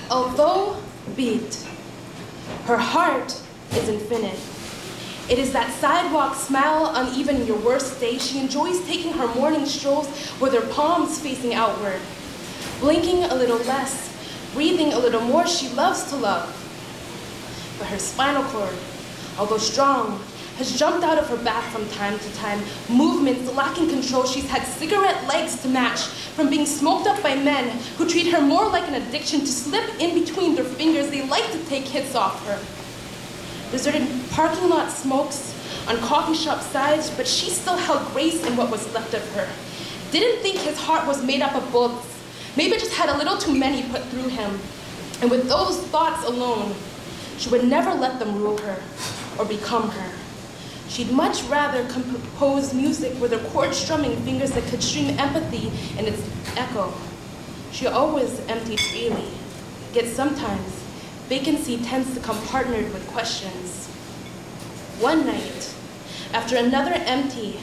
Although beat, her heart is infinite. It is that sidewalk smile on even your worst day. She enjoys taking her morning strolls with her palms facing outward. Blinking a little less, breathing a little more, she loves to love. But her spinal cord, although strong, has jumped out of her back from time to time. Movements lacking control, she's had cigarette legs to match from being smoked up by men who treat her more like an addiction to slip in between their fingers. They like to take hits off her. Deserted parking lot smokes on coffee shop sides, but she still held grace in what was left of her. Didn't think his heart was made up of bullets. Maybe just had a little too many put through him. And with those thoughts alone, she would never let them rule her or become her. She'd much rather compose music with her chord-strumming fingers that could stream empathy in its echo. She always emptied freely, yet sometimes vacancy tends to come partnered with questions. One night, after another empty,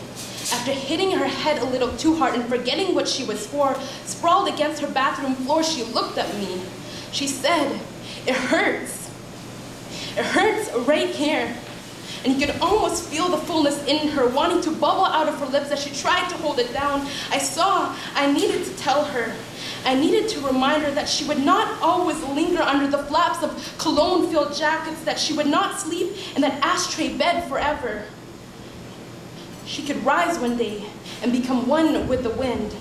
after hitting her head a little too hard and forgetting what she was for, sprawled against her bathroom floor, she looked at me. She said, "It hurts. It hurts right here." And you could almost feel the fullness in her, wanting to bubble out of her lips as she tried to hold it down. I needed to tell her. I needed to remind her that she would not always linger under the flaps of cologne-filled jackets, that she would not sleep in that ashtray bed forever. She could rise one day and become one with the wind.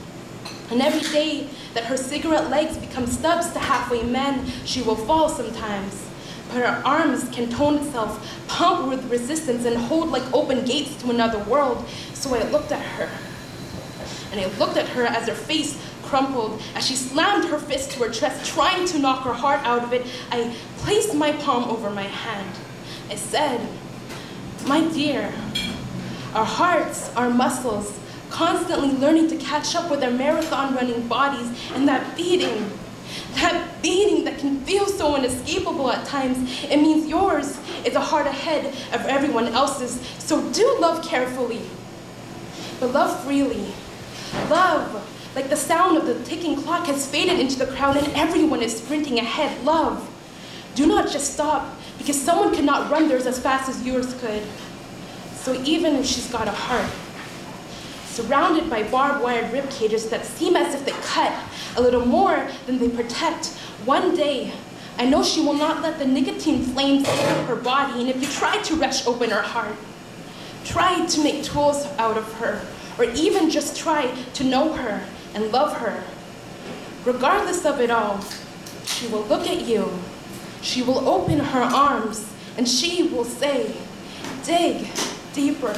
And every day that her cigarette legs become stubs to halfway men, she will fall sometimes. But her arms can tone itself, pump with resistance, and hold like open gates to another world. So I looked at her. And I looked at her as her face crumpled, as she slammed her fist to her chest, trying to knock her heart out of it. I placed my palm over my hand. I said, "My dear, our hearts, our muscles, constantly learning to catch up with our marathon running bodies, and that beating that can feel so inescapable at times, it means yours is a heart ahead of everyone else's. So do love carefully, but love freely. Love like the sound of the ticking clock has faded into the crowd and everyone is sprinting ahead. Love. Do not just stop, because someone could not run theirs as fast as yours could. So even if she's got a heart, surrounded by barbed wire rib cages that seem as if they cut a little more than they protect, one day, I know she will not let the nicotine flames take up her body. And if you try to wrench open her heart, try to make tools out of her, or even just try to know her and love her, regardless of it all, she will look at you, she will open her arms, and she will say, dig deeper."